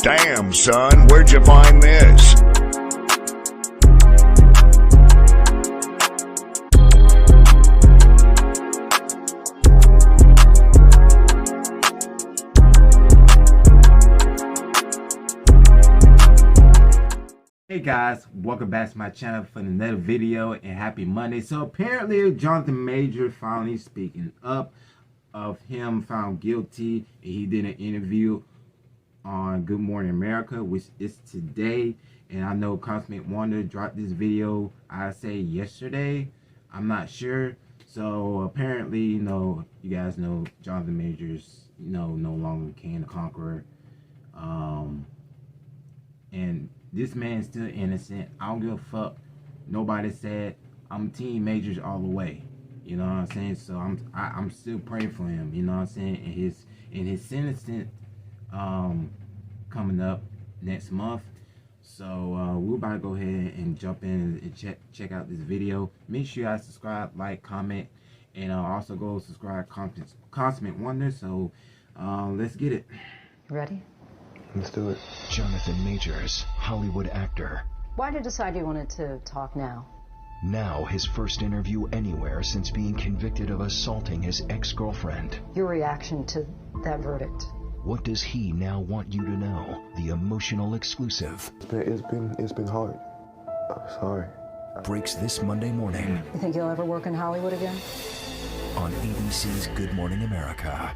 Damn, son, where'd you find this? Hey guys, welcome back to my channel for another video and happy Monday. So apparently Jonathan Majors finally speaking up of him found guilty. He did an interview on Good Morning America, which is today, and I know Cosmic Wonder dropped this video, I say yesterday, I'm not sure. So apparently, you guys know Jonathan Majors, no longer King the Conqueror, and this man's still innocent. I don't give a fuck. Nobody said. I'm Team Majors all the way. You know what I'm saying? So I'm still praying for him. You know what I'm saying? And his sentencing coming up next month. So we're about to go ahead and jump in and check out this video. Make sure you guys subscribe, like, comment, and also go subscribe Cosmic Wonder. So let's get it. Ready? Let's do it. Jonathan Majors, Hollywood actor. Why did you decide you wanted to talk now? Now his first interview anywhere since being convicted of assaulting his ex-girlfriend. Your reaction to that verdict? What does he now want you to know? The emotional exclusive. It's been hard. I'm sorry. Breaks this Monday morning You think you'll ever work in Hollywood again? on ABC's Good Morning America.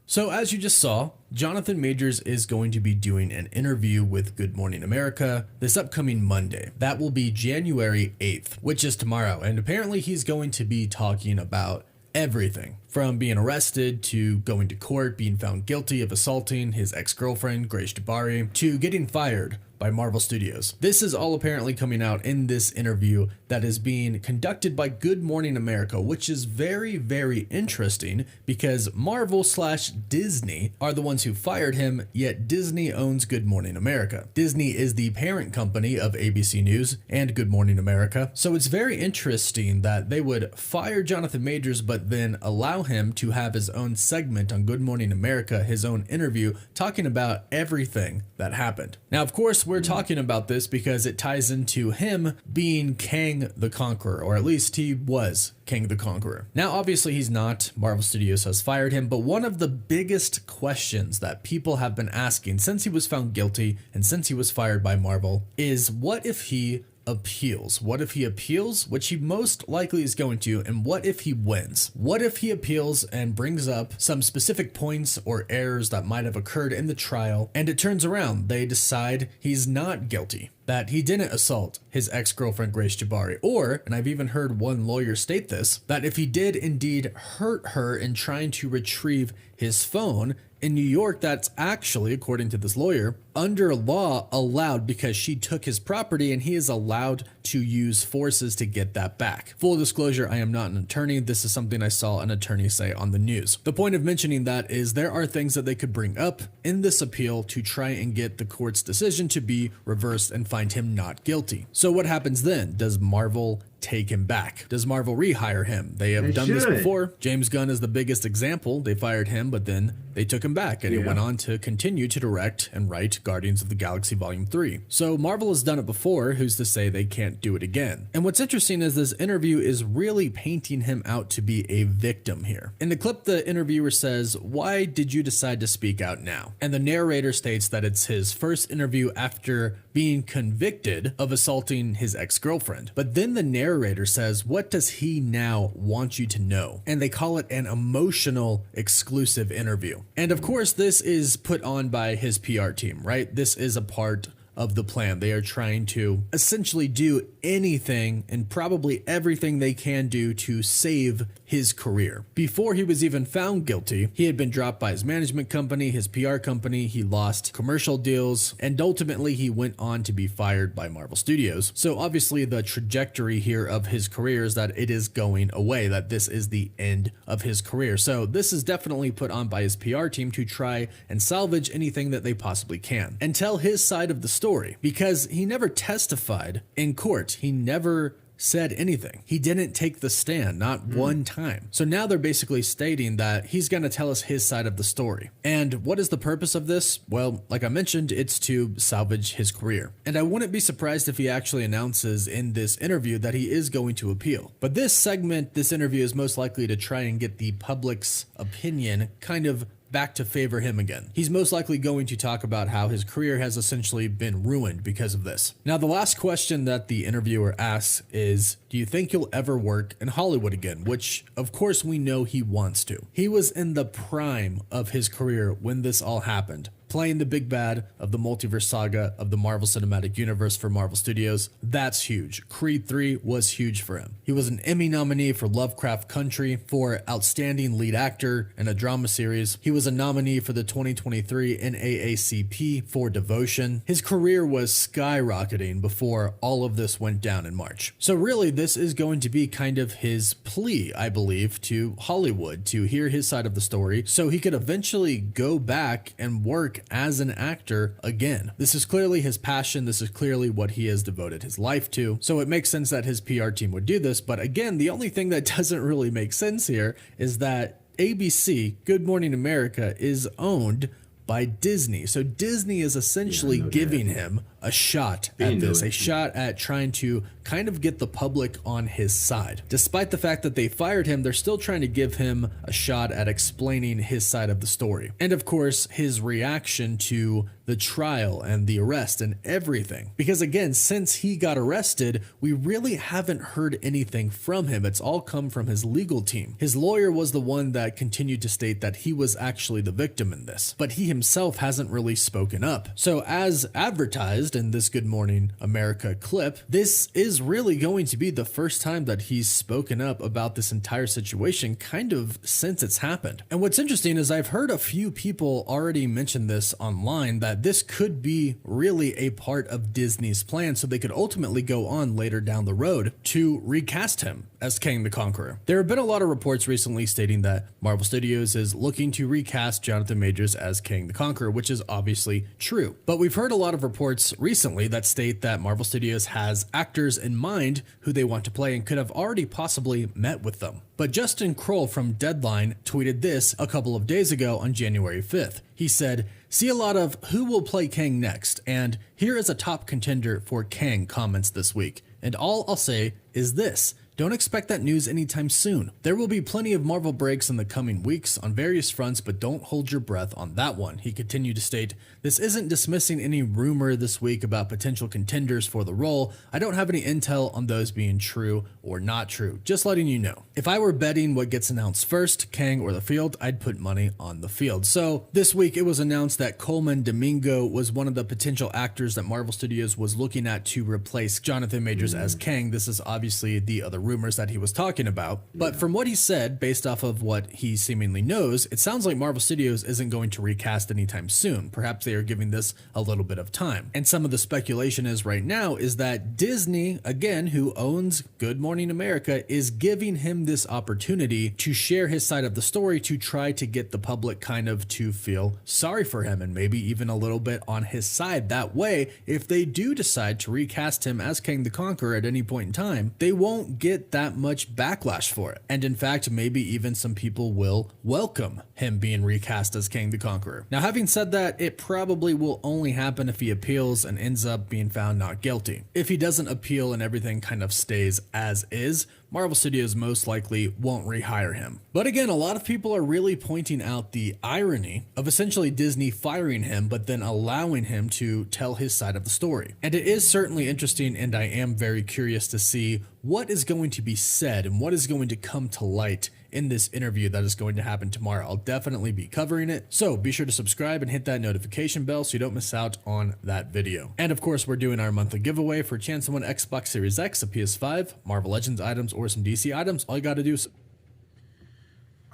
So as you just saw, Jonathan Majors is going to be doing an interview with Good Morning America this upcoming Monday. That will be January 8th, which is tomorrow. And apparently he's going to be talking about everything from being arrested to going to court, being found guilty of assaulting his ex-girlfriend, Grace Jabari, to getting fired by Marvel Studios. This is all apparently coming out in this interview that is being conducted by Good Morning America, which is very, very interesting because Marvel/Disney are the ones who fired him, yet Disney owns Good Morning America. Disney is the parent company of ABC News and Good Morning America. So it's very interesting that they would fire Jonathan Majors, but then allow him to have his own segment on Good Morning America, his own interview, talking about everything that happened. Now, of course, we're talking about this because it ties into him being Kang the Conqueror, or at least he was Kang the Conqueror. Now, obviously, he's not. Marvel Studios has fired him, but one of the biggest questions that people have been asking since he was found guilty and since he was fired by Marvel is, what if he appeals? What if he appeals, which he most likely is going to, and what if he wins? What if he appeals and brings up some specific points or errors that might have occurred in the trial, and it turns around, they decide he's not guilty, that he didn't assault his ex-girlfriend Grace Jabari, or, and I've even heard one lawyer state this, that if he did indeed hurt her in trying to retrieve his phone in New York, that's actually, according to this lawyer, under law allowed because she took his property and he is allowed to use forces to get that back. Full disclosure, I am not an attorney. This is something I saw an attorney say on the news. The point of mentioning that is there are things that they could bring up in this appeal to try and get the court's decision to be reversed and find him not guilty. So what happens then? Does Marvel take him back? Does Marvel rehire him? They have done this before. James Gunn is the biggest example. They fired him, but then they took him back, and he went on to continue to direct and write Guardians of the Galaxy Volume 3. So Marvel has done it before. Who's to say they can't do it again? And what's interesting is this interview is really painting him out to be a victim here. In the clip, the interviewer says, "Why did you decide to speak out now?" And the narrator states that it's his first interview after being convicted of assaulting his ex-girlfriend. But then the narrator says, what does he now want you to know? And they call it an emotional exclusive interview. And of course, this is put on by his PR team, right? This is a part of the plan. They are trying to essentially do anything and probably everything they can do to save his career. Before he was even found guilty, he had been dropped by his management company, his PR company, he lost commercial deals, and ultimately he went on to be fired by Marvel Studios. So obviously the trajectory here of his career is that it is going away, that this is the end of his career. So this is definitely put on by his PR team to try and salvage anything that they possibly can and tell his side of the story, because he never testified in court. He never said anything. He didn't take the stand, not one time. So now they're basically stating that he's going to tell us his side of the story. And what is the purpose of this? Well, like I mentioned, it's to salvage his career. And I wouldn't be surprised if he actually announces in this interview that he is going to appeal. But this segment, this interview is most likely to try and get the public's opinion kind of back to favor him again. He's most likely going to talk about how his career has essentially been ruined because of this. Now, the last question that the interviewer asks is, do you think you'll ever work in Hollywood again? Which, of course, we know he wants to. He was in the prime of his career when this all happened, playing the big bad of the multiverse saga of the Marvel Cinematic Universe for Marvel Studios. That's huge. Creed 3 was huge for him. He was an Emmy nominee for Lovecraft Country for Outstanding Lead Actor in a Drama Series. He was a nominee for the 2023 NAACP for Devotion. His career was skyrocketing before all of this went down in March. So really, this is going to be kind of his plea, I believe, to Hollywood to hear his side of the story so he could eventually go back and work as an actor again. This is clearly his passion. This is clearly what he has devoted his life to. So it makes sense that his PR team would do this. But again, the only thing that doesn't really make sense here is that ABC, Good Morning America, is owned by Disney. So Disney is essentially giving him a shot at this, a shot at trying to kind of get the public on his side. Despite the fact that they fired him, they're still trying to give him a shot at explaining his side of the story. And of course, his reaction to the trial and the arrest and everything. Because again, since he got arrested, we really haven't heard anything from him. It's all come from his legal team. His lawyer was the one that continued to state that he was actually the victim in this, but he himself hasn't really spoken up. So as advertised in this Good Morning America clip, this is really going to be the first time that he's spoken up about this entire situation kind of since it's happened. And what's interesting is I've heard a few people already mention this online, that this could be really a part of Disney's plan so they could ultimately go on later down the road to recast him as Kang the Conqueror. There have been a lot of reports recently stating that Marvel Studios is looking to recast Jonathan Majors as Kang the Conqueror, which is obviously true. But we've heard a lot of reports recently that state that Marvel Studios has actors in mind who they want to play and could have already possibly met with them. But Justin Kroll from Deadline tweeted this a couple of days ago on January 5th. He said, "See a lot of who will play Kang next, and here is a top contender for Kang comments this week. And all I'll say is this. Don't expect that news anytime soon. There will be plenty of Marvel breaks in the coming weeks on various fronts, but don't hold your breath on that one." He continued to state, "This isn't dismissing any rumor this week about potential contenders for the role. I don't have any intel on those being true or not true. Just letting you know. If I were betting what gets announced first, Kang or the Field, I'd put money on the Field." So this week it was announced that Coleman Domingo was one of the potential actors that Marvel Studios was looking at to replace Jonathan Majors as Kang. This is obviously the other rumors that he was talking about. But from what he said, based off of what he seemingly knows, it sounds like Marvel Studios isn't going to recast anytime soon. Perhaps they are giving this a little bit of time. And some of the speculation is right now is that Disney, again, who owns Good Morning America, is giving him this opportunity to share his side of the story to try to get the public kind of to feel sorry for him and maybe even a little bit on his side. That way, if they do decide to recast him as Kang the Conqueror at any point in time, they won't get that much backlash for it. And in fact, maybe even some people will welcome him being recast as Kang the Conqueror. Now, having said that, it probably will only happen if he appeals and ends up being found not guilty. If he doesn't appeal and everything kind of stays as is, Marvel Studios most likely won't rehire him. But again, a lot of people are really pointing out the irony of essentially Disney firing him, but then allowing him to tell his side of the story. And it is certainly interesting, and I am very curious to see what is going to be said and what is going to come to light in this interview that is going to happen tomorrow. I'll definitely be covering it. So be sure to subscribe and hit that notification bell so you don't miss out on that video. And of course, we're doing our monthly giveaway for a chance to win Xbox Series X, a PS5, Marvel Legends items, or some DC items. All you got to do is...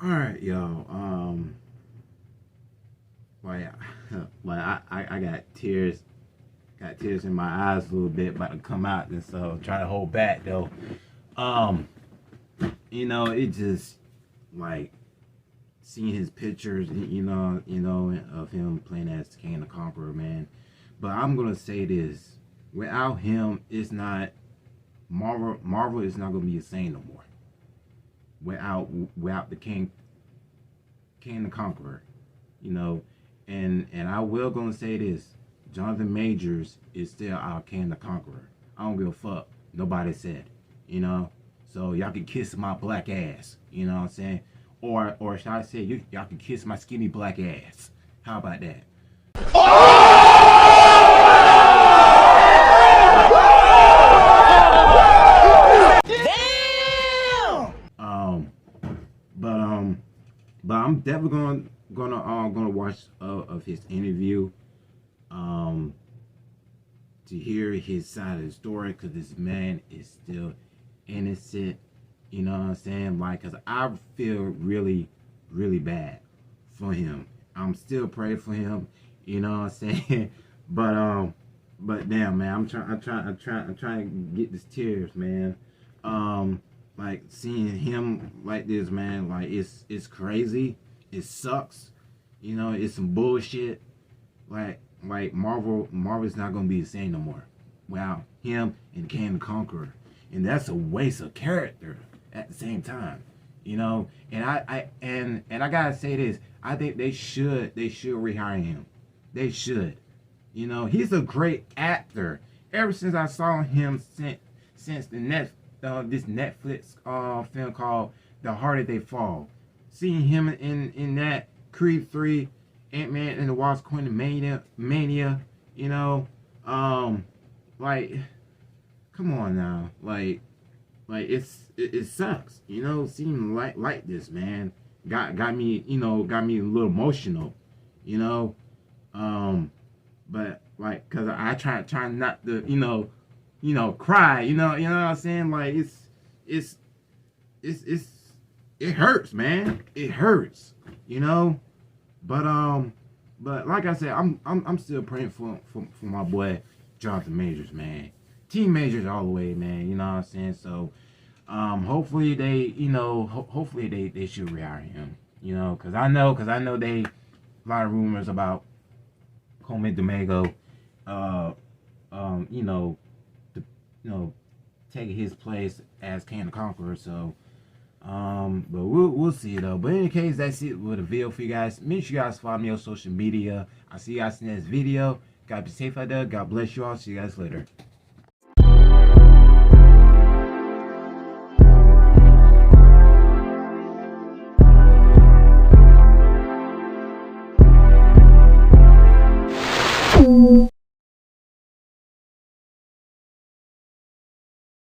All right, y'all. Well, yeah. Well, I got tears in my eyes a little bit about to come out, and so try to hold back though. You know, it just like seeing his pictures, you know, of him playing as Kang the Conqueror, man. But I'm gonna say this: without him, it's not Marvel is not gonna be the same no more without the King the Conqueror, you know. And I will gonna say this: Jonathan Majors is still our King the Conqueror. I don't give a fuck. Nobody said, you know. So y'all can kiss my black ass, you know what I'm saying? Or should I say, y'all can kiss my skinny black ass? How about that? But I'm definitely gonna watch of his interview, to hear his side of the story, because this man is still innocent. You know what I'm saying? Like, cause I feel really, really bad for him. I'm still praying for him. You know what I'm saying? But damn, man, I'm trying to get these tears, man. Like, seeing him like this, man, like, it's crazy. It sucks. You know, it's some bullshit. Like Marvel's not gonna be the same no more without him and King the Conqueror, and that's a waste of character at the same time, you know. And I gotta say this: I think they should rehire him. They should, you know. He's a great actor. Ever since I saw him since this Netflix film called The Harder They Fall, seeing him in that Creed 3, Ant-Man and the Wasp: Quantumania, you know, like, come on now, like it sucks, you know, seeing like this, man, got me, you know, got me a little emotional, you know, but like, cause I try not to, you know, cry, you know what I'm saying, like, it hurts, man, it hurts, you know. But like I said, I'm still praying for my boy Jonathan Majors, man. Team Majors all the way, man. You know what I'm saying? So, hopefully they, you know, hopefully they should rehire him. You know, cause I know they, a lot of rumors about Coleman Domingo, you know, taking his place as King the Conqueror. So. But we'll see though. But in any case, that's it with a video for you guys. Make sure you guys follow me on social media. I'll see you guys in the next video. God be safe out there. God bless you all. See you guys later.